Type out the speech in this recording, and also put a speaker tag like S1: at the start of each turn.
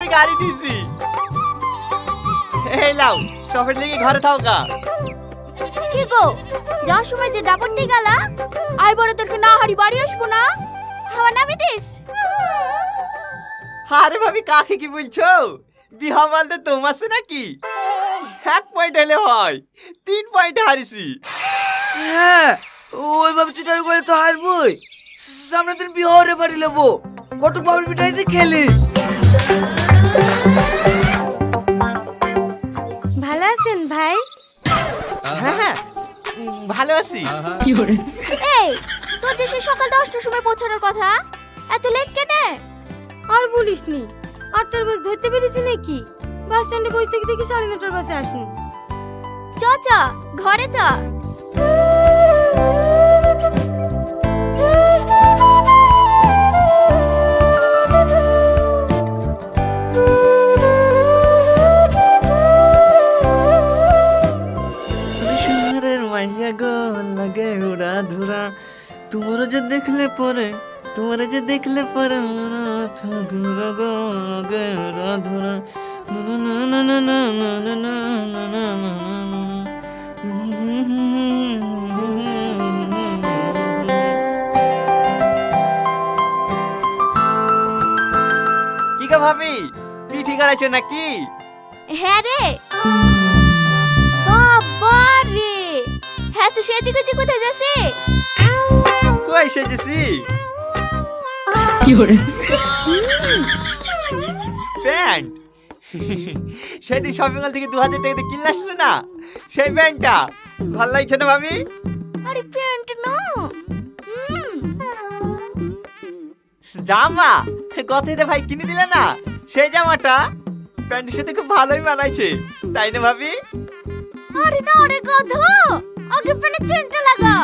S1: আমি গাড়ি দিয়েছি। এই লাও টপের লেগে ঘরে থাও গা।
S2: কি গো যাওয়ার সময় যে দাপটতে গেলা আই বড় তোরকে না হারি বাড়ি আসবো না হাওয়া নামি দিস।
S1: আরে ভাবি কাকে কি বলছো? বিহা মালতে তোমার আছে নাকি? 1 পয়েন্ট হলে হয়, 3 পয়েন্ট হারিছি।
S3: হ্যাঁ ওইভাবে চিটার করে তো হারবই। সামনে দিন বিহারে বাড়ি নেবো, কটক বাবুর পিঠাইছে খেলিস।
S2: ভালো আছেন ভাই?
S1: হ্যাঁ হ্যাঁ ভালো আছি।
S2: এই তোর যে সে সকাল 10টার সময় পৌঁছানোর কথা, এত লেট কেন?
S4: আর বলিসনি, 8টার বাস ধরতে পেরেছি নাকি? বাস স্ট্যান্ডে বসে থেকে দেখি 9:30টার বাসে আসনি।
S2: চ চ ঘরে চ।
S1: শহরের মাইয়া গো লাগে উড়া ধুরা, তোমার যে দেখলে পরে ঘুরা গো লাগে উড়া ধুরা। কি গো ভাবি, পিঠি গাড়াইছো নাকি?
S2: হ্যাঁ রে বাবা রে, হ্যাঁ তো সেজে গুজে কোথায় যাচ্ছে?
S1: কই সেজেছি? প্যান্ট সেদিন শপিং মল থেকে 2000 টাকা দিয়ে কিনলে আসলো না, সেই প্যান্টটা ভালো লাগছে না ভাবি?
S2: আরে প্যান্ট না,
S1: জামা কত দিয়ে ভাই কিনে দিলে না, সেই জামাটা প্যান্টের সাথে খুব ভালোই মানাইছে, তাই না ভাবি?
S2: আরে না রে গাধা, আগে প্যান্টের চেনটা লাগা।